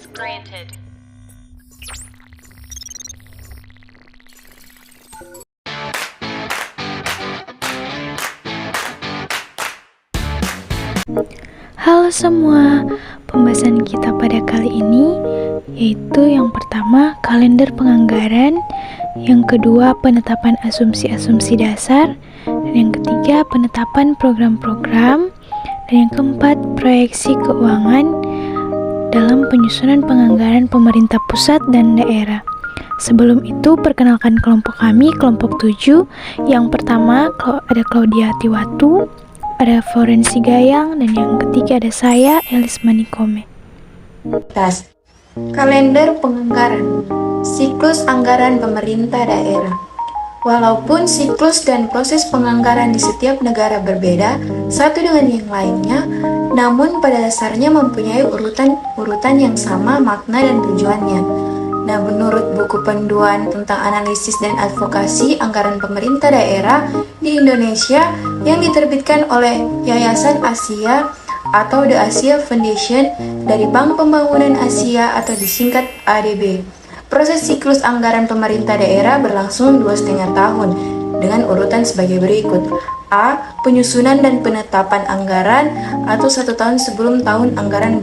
Granted. Halo semua, pembahasan kita pada kali ini yaitu yang pertama kalender penganggaran, yang kedua penetapan asumsi-asumsi dasar, dan yang ketiga penetapan program-program, dan yang keempat proyeksi keuangan dalam penyusunan penganggaran pemerintah pusat dan daerah. Sebelum itu, perkenalkan kelompok kami, kelompok 7. Yang pertama ada Claudia Tiwatu, ada Florensi Gayang, dan yang ketiga ada saya, Elis Manikome. Kalender penganggaran, siklus anggaran pemerintah daerah. Walaupun siklus dan proses penganggaran di setiap negara berbeda satu dengan yang lainnya, namun pada dasarnya mempunyai urutan yang sama makna dan tujuannya. Nah, menurut buku panduan tentang analisis dan advokasi anggaran pemerintah daerah di Indonesia yang diterbitkan oleh Yayasan Asia atau The Asia Foundation dari Bank Pembangunan Asia atau disingkat ADB, proses siklus anggaran pemerintah daerah berlangsung 2,5 tahun dengan urutan sebagai berikut. A. Penyusunan dan penetapan anggaran atau 1 tahun sebelum tahun anggaran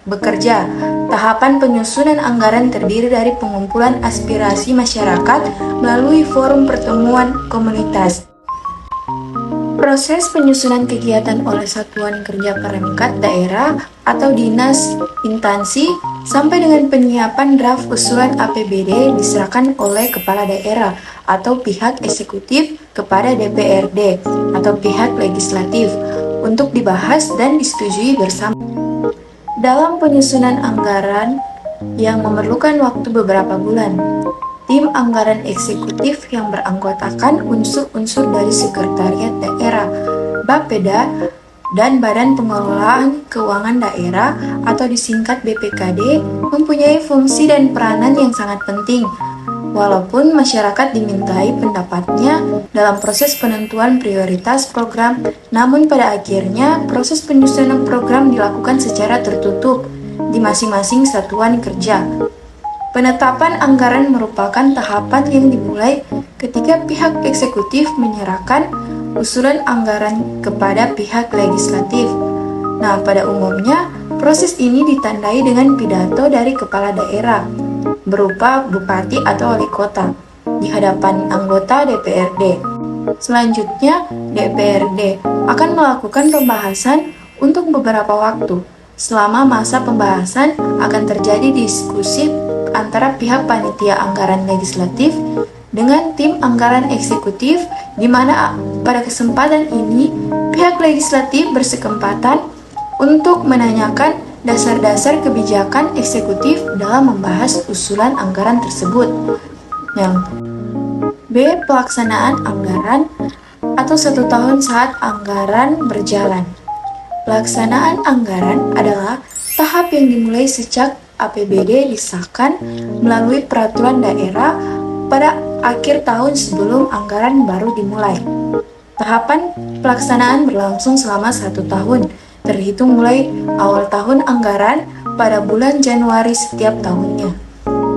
bekerja. Tahapan penyusunan anggaran terdiri dari pengumpulan aspirasi masyarakat melalui forum pertemuan komunitas. Proses penyusunan kegiatan oleh satuan kerja perangkat daerah atau dinas instansi sampai dengan penyiapan draft usulan APBD diserahkan oleh kepala daerah atau pihak eksekutif kepada DPRD atau pihak legislatif untuk dibahas dan disetujui bersama. Dalam penyusunan anggaran yang memerlukan waktu beberapa bulan, tim anggaran eksekutif yang beranggotakan unsur-unsur dari Sekretariat Daerah, Bapeda, dan Badan Pengelolaan Keuangan Daerah atau disingkat BPKD mempunyai fungsi dan peranan yang sangat penting. Walaupun masyarakat dimintai pendapatnya dalam proses penentuan prioritas program, namun pada akhirnya proses penyusunan program dilakukan secara tertutup di masing-masing satuan kerja. Penetapan anggaran merupakan tahapan yang dimulai ketika pihak eksekutif menyerahkan usulan anggaran kepada pihak legislatif. Nah, pada umumnya, proses ini ditandai dengan pidato dari kepala daerah, berupa bupati atau wali kota, di hadapan anggota DPRD. Selanjutnya, DPRD akan melakukan pembahasan untuk beberapa waktu. Selama masa pembahasan akan terjadi diskusi antara pihak panitia anggaran legislatif dengan tim anggaran eksekutif, di mana pada kesempatan ini pihak legislatif bersekempatan untuk menanyakan dasar-dasar kebijakan eksekutif dalam membahas usulan anggaran tersebut. Yang B. Pelaksanaan anggaran atau 1 tahun saat anggaran berjalan. Pelaksanaan anggaran adalah tahap yang dimulai sejak APBD disahkan melalui peraturan daerah pada akhir tahun sebelum anggaran baru dimulai. Tahapan pelaksanaan berlangsung selama 1 tahun, terhitung mulai awal tahun anggaran pada bulan Januari setiap tahunnya.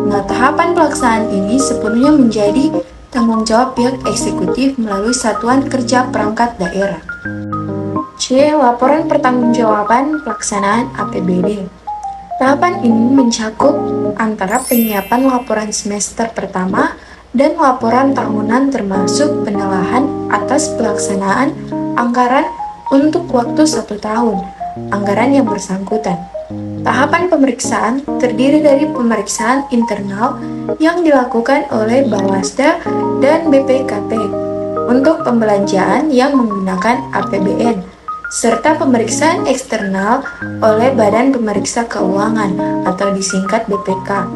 Nah, tahapan pelaksanaan ini sepenuhnya menjadi tanggung jawab pihak eksekutif melalui satuan kerja perangkat daerah. C. Laporan pertanggungjawaban pelaksanaan APBD. Tahapan ini mencakup antara penyiapan laporan semester pertama dan laporan tahunan termasuk penilaian atas pelaksanaan anggaran untuk waktu 1 tahun, anggaran yang bersangkutan. Tahapan pemeriksaan terdiri dari pemeriksaan internal yang dilakukan oleh Bawasda dan BPKP untuk pembelanjaan yang menggunakan APBN, serta pemeriksaan eksternal oleh Badan Pemeriksa Keuangan atau disingkat BPK.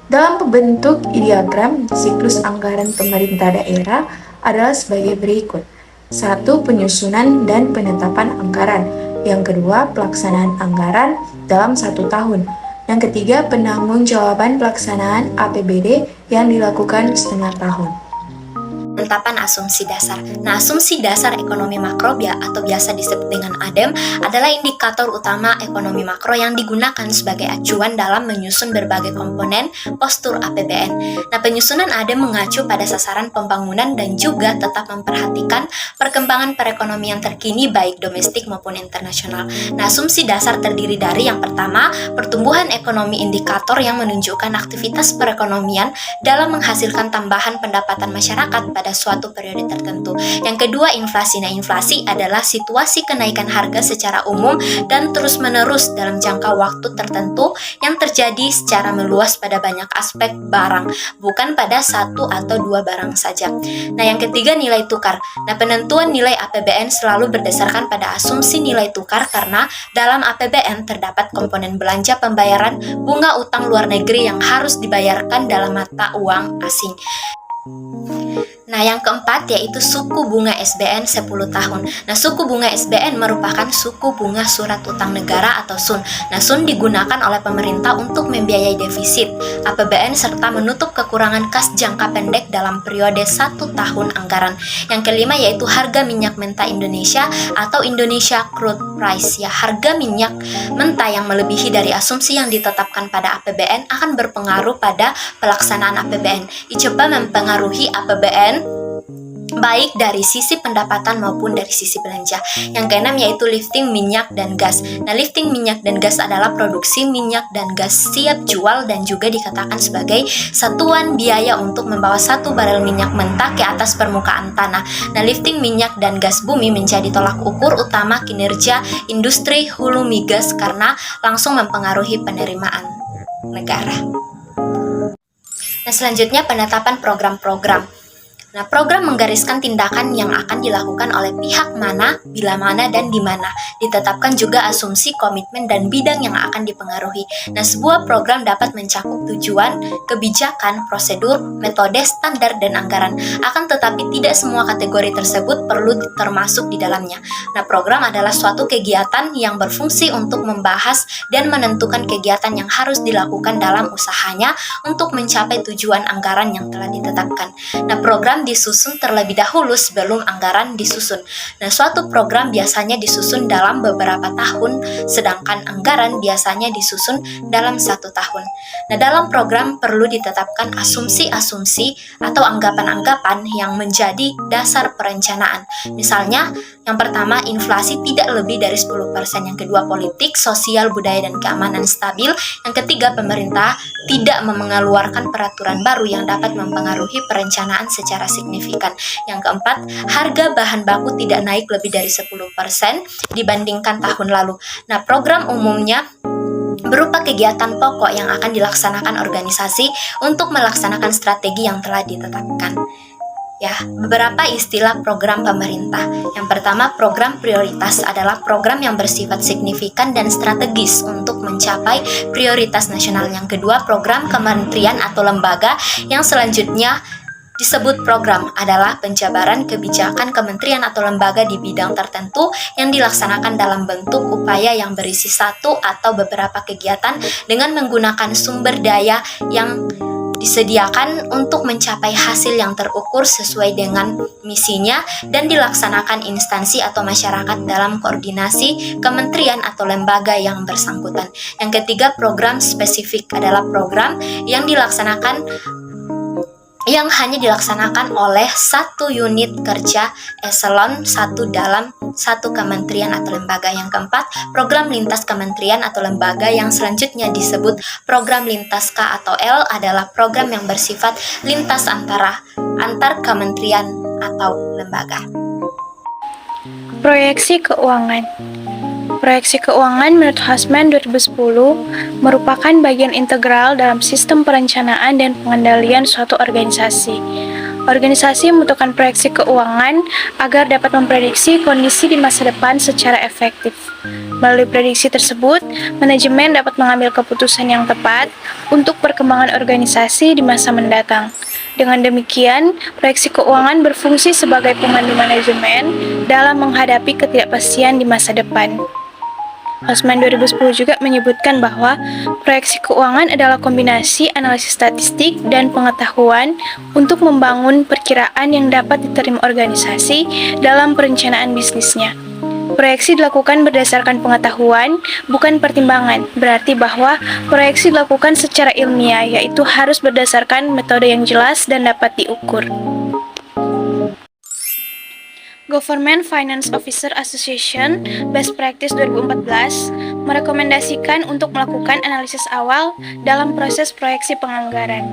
Dalam bentuk diagram, siklus anggaran pemerintah daerah adalah sebagai berikut. 1. Penyusunan dan penetapan anggaran. Yang kedua, pelaksanaan anggaran dalam 1 tahun. Yang ketiga, penanggung jawaban pelaksanaan APBD yang dilakukan setengah tahun. Penetapan asumsi dasar. Nah, asumsi dasar ekonomi makro atau biasa disebut dengan ADEM adalah indikator utama ekonomi makro yang digunakan sebagai acuan dalam menyusun berbagai komponen postur APBN. Nah, penyusunan ADEM mengacu pada sasaran pembangunan dan juga tetap memperhatikan perkembangan perekonomian terkini baik domestik maupun internasional. Nah, asumsi dasar terdiri dari yang pertama, pertumbuhan ekonomi indikator yang menunjukkan aktivitas perekonomian dalam menghasilkan tambahan pendapatan masyarakat pada suatu periode tertentu. Yang kedua, inflasi. Nah, inflasi adalah situasi kenaikan harga secara umum dan terus-menerus dalam jangka waktu tertentu yang terjadi secara meluas pada banyak aspek barang, bukan pada satu atau dua barang saja. Nah, yang ketiga, nilai tukar. Nah, penentuan nilai APBN selalu berdasarkan pada asumsi nilai tukar karena dalam APBN terdapat komponen belanja pembayaran bunga utang luar negeri yang harus dibayarkan dalam mata uang asing. Nah, yang keempat yaitu suku bunga SBN 10 tahun. Nah, suku bunga SBN merupakan suku bunga surat utang negara atau SUN. Nah, SUN digunakan oleh pemerintah untuk membiayai defisit APBN serta menutup kekurangan kas jangka pendek dalam periode 1 tahun anggaran. Yang kelima yaitu harga minyak mentah Indonesia atau Indonesia Crude Price. Ya, harga minyak mentah yang melebihi dari asumsi yang ditetapkan pada APBN akan berpengaruh pada pelaksanaan APBN. Coba mempengaruhi APBN baik dari sisi pendapatan maupun dari sisi belanja. Yang keenam yaitu lifting minyak dan gas. Nah, lifting minyak dan gas adalah produksi minyak dan gas siap jual dan juga dikatakan sebagai satuan biaya untuk membawa 1 barel minyak mentah ke atas permukaan tanah. Nah, lifting minyak dan gas bumi menjadi tolak ukur utama kinerja industri hulu migas karena langsung mempengaruhi penerimaan negara. Nah, selanjutnya penetapan program-program. Nah, program menggariskan tindakan yang akan dilakukan oleh pihak mana, bila mana, dan di mana. Ditetapkan juga asumsi, komitmen, dan bidang yang akan dipengaruhi. Nah, sebuah program dapat mencakup tujuan, kebijakan, prosedur, metode, standar, dan anggaran. Akan tetapi tidak semua kategori tersebut perlu termasuk di dalamnya. Nah, program adalah suatu kegiatan yang berfungsi untuk membahas dan menentukan kegiatan yang harus dilakukan dalam usahanya untuk mencapai tujuan anggaran yang telah ditetapkan. Nah, program disusun terlebih dahulu sebelum anggaran disusun. Nah, suatu program biasanya disusun dalam beberapa tahun, sedangkan anggaran biasanya disusun dalam 1 tahun. Nah, dalam program perlu ditetapkan asumsi-asumsi atau anggapan-anggapan yang menjadi dasar perencanaan. Misalnya, yang pertama, inflasi tidak lebih dari 10%. Yang kedua, politik, sosial, budaya, dan keamanan stabil. Yang ketiga, pemerintah tidak mengeluarkan peraturan baru yang dapat mempengaruhi perencanaan secara signifikan. Yang keempat, harga bahan baku tidak naik lebih dari 10% dibandingkan tahun lalu. Nah, program umumnya berupa kegiatan pokok yang akan dilaksanakan organisasi untuk melaksanakan strategi yang telah ditetapkan. Ya, beberapa istilah program pemerintah. Yang pertama, program prioritas adalah program yang bersifat signifikan dan strategis untuk mencapai prioritas nasional. Yang kedua, program kementerian atau lembaga. Yang selanjutnya disebut program adalah penjabaran kebijakan kementerian atau lembaga di bidang tertentu yang dilaksanakan dalam bentuk upaya yang berisi satu atau beberapa kegiatan dengan menggunakan sumber daya yang disediakan untuk mencapai hasil yang terukur sesuai dengan misinya dan dilaksanakan instansi atau masyarakat dalam koordinasi kementerian atau lembaga yang bersangkutan. Yang ketiga, program spesifik adalah program yang hanya dilaksanakan oleh satu unit kerja eselon 1 dalam satu kementerian atau lembaga. Yang keempat, program lintas kementerian atau lembaga yang selanjutnya disebut program lintas K atau L adalah program yang bersifat lintas antar kementerian atau lembaga. Proyeksi keuangan. Proyeksi keuangan menurut Hasman 2010 merupakan bagian integral dalam sistem perencanaan dan pengendalian suatu organisasi. Organisasi membutuhkan proyeksi keuangan agar dapat memprediksi kondisi di masa depan secara efektif. Melalui prediksi tersebut, manajemen dapat mengambil keputusan yang tepat untuk perkembangan organisasi di masa mendatang. Dengan demikian, proyeksi keuangan berfungsi sebagai pemandu manajemen dalam menghadapi ketidakpastian di masa depan. Osman 2010 juga menyebutkan bahwa proyeksi keuangan adalah kombinasi analisis statistik dan pengetahuan untuk membangun perkiraan yang dapat diterima organisasi dalam perencanaan bisnisnya. Proyeksi dilakukan berdasarkan pengetahuan, bukan pertimbangan. Berarti bahwa proyeksi dilakukan secara ilmiah, yaitu harus berdasarkan metode yang jelas dan dapat diukur. Government Finance Officer Association Best Practice 2014 merekomendasikan untuk melakukan analisis awal dalam proses proyeksi penganggaran.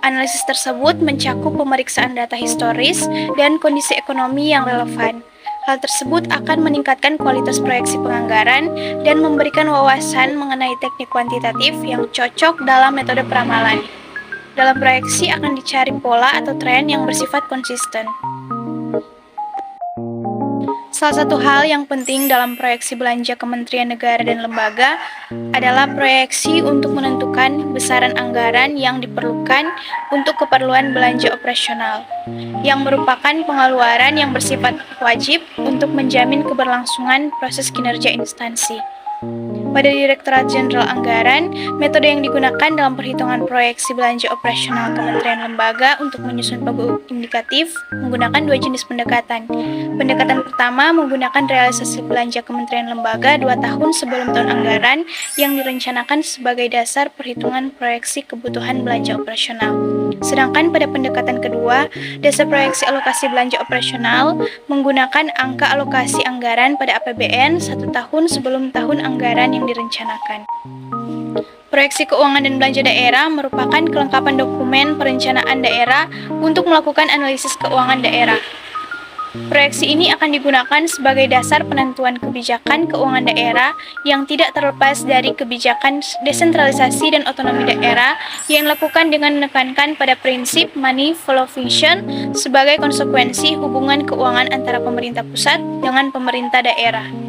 Analisis tersebut mencakup pemeriksaan data historis dan kondisi ekonomi yang relevan. Hal tersebut akan meningkatkan kualitas proyeksi penganggaran dan memberikan wawasan mengenai teknik kuantitatif yang cocok dalam metode peramalan. Dalam proyeksi akan dicari pola atau tren yang bersifat konsisten. Salah satu hal yang penting dalam proyeksi belanja kementerian negara dan lembaga adalah proyeksi untuk menentukan besaran anggaran yang diperlukan untuk keperluan belanja operasional, yang merupakan pengeluaran yang bersifat wajib untuk menjamin keberlangsungan proses kinerja instansi. Pada Direktorat Jenderal Anggaran, metode yang digunakan dalam perhitungan proyeksi belanja operasional kementerian lembaga untuk menyusun pagu indikatif menggunakan dua jenis pendekatan. Pendekatan pertama menggunakan realisasi belanja kementerian lembaga 2 tahun sebelum tahun anggaran yang direncanakan sebagai dasar perhitungan proyeksi kebutuhan belanja operasional. Sedangkan pada pendekatan kedua, dasar proyeksi alokasi belanja operasional menggunakan angka alokasi anggaran pada APBN 1 tahun sebelum tahun anggaran yang direncanakan. Proyeksi keuangan dan belanja daerah merupakan kelengkapan dokumen perencanaan daerah untuk melakukan analisis keuangan daerah. Proyeksi ini akan digunakan sebagai dasar penentuan kebijakan keuangan daerah yang tidak terlepas dari kebijakan desentralisasi dan otonomi daerah yang dilakukan dengan menekankan pada prinsip money follow function sebagai konsekuensi hubungan keuangan antara pemerintah pusat dengan pemerintah daerah.